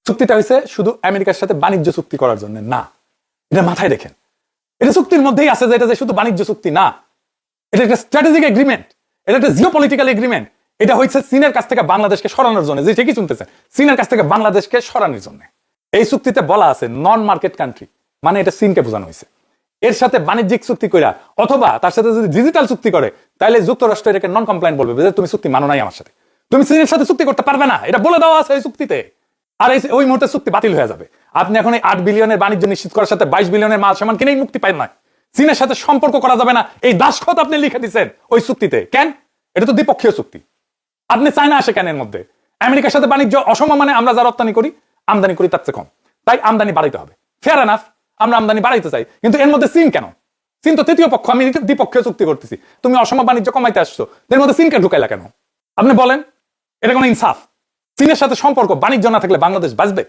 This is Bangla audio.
চুক্তিটা হয়েছে শুধু আমেরিকার সাথে বাণিজ্য চুক্তি করার জন্য না, এটা মাথায় রেখেন। এটা চুক্তির মধ্যেই আছে যে এটা যে শুধু বাণিজ্য চুক্তি না, এটা একটা স্ট্র্যাটেজিক এগ্রিমেন্ট, এটা একটা জিওপলিটিক্যাল এগ্রিমেন্ট। এটা হচ্ছে চীনের কাছ থেকে বাংলাদেশকে সরানোর জন্য, যে ঠিকই শুনতেছেন, চীনের কাছ থেকে বাংলাদেশকে সরানোর জন্য। এই চুক্তিতে বলা আছে নন মার্কেট কান্ট্রি, মানে এটা চীনকে বোঝানো হয়েছে। এর সাথে বাণিজ্যিক চুক্তি কইরা অথবা তার সাথে যদি ডিজিটাল চুক্তি করে, তাহলে যুক্তরাষ্ট্র এটাকে নন কমপ্লায়েন্ট বলবে যে তুমি চুক্তি মানো নাই আমার সাথে, তুমি চীনের সাথে চুক্তি করতে পারবে না, এটা বলে দেওয়া আছে এই চুক্তিতে। আর ওই মুহূর্তে চুক্তি বাতিল হয়ে যাবে। আপনি এখন এই 8 বিলিয়নের বাণিজ্য নিশ্চিত করার সাথে 22 বিলিয়নের মাল সামান কিনেই মুক্তি পায় না, চীনের সাথে সম্পর্ক করা যাবে না, এই দাসখত আপনি লিখে দিচ্ছেন ওই চুক্তিতে। কেন? এটা তো দ্বিপক্ষীয় চুক্তি। আপনি চায়না আসে কেন এর মধ্যে? আমেরিকার সাথে বাণিজ্য অসম, মানে আমরা যা রপ্তানি করি আমদানি করি তার চেয়ে কম, তাই আমদানি বাড়াইতে হবে। ফেয়ার এনাফ, আমরা আমদানি বাড়াইতে চাই, কিন্তু এর মধ্যে চীন কেন? চীন তো তৃতীয় পক্ষ, আমি দ্বিপক্ষীয় চুক্তি করতেছি, তুমি অসম বাণিজ্য কমাইতে আসছো, এর মধ্যে চীনকে ঢুকাইলা কেন? আপনি বলেন, এটা কোনো ইনসাফ? চীনের সাথে সম্পর্ক বাণিজ্য না থাকলে বাংলাদেশ বাঁচবে?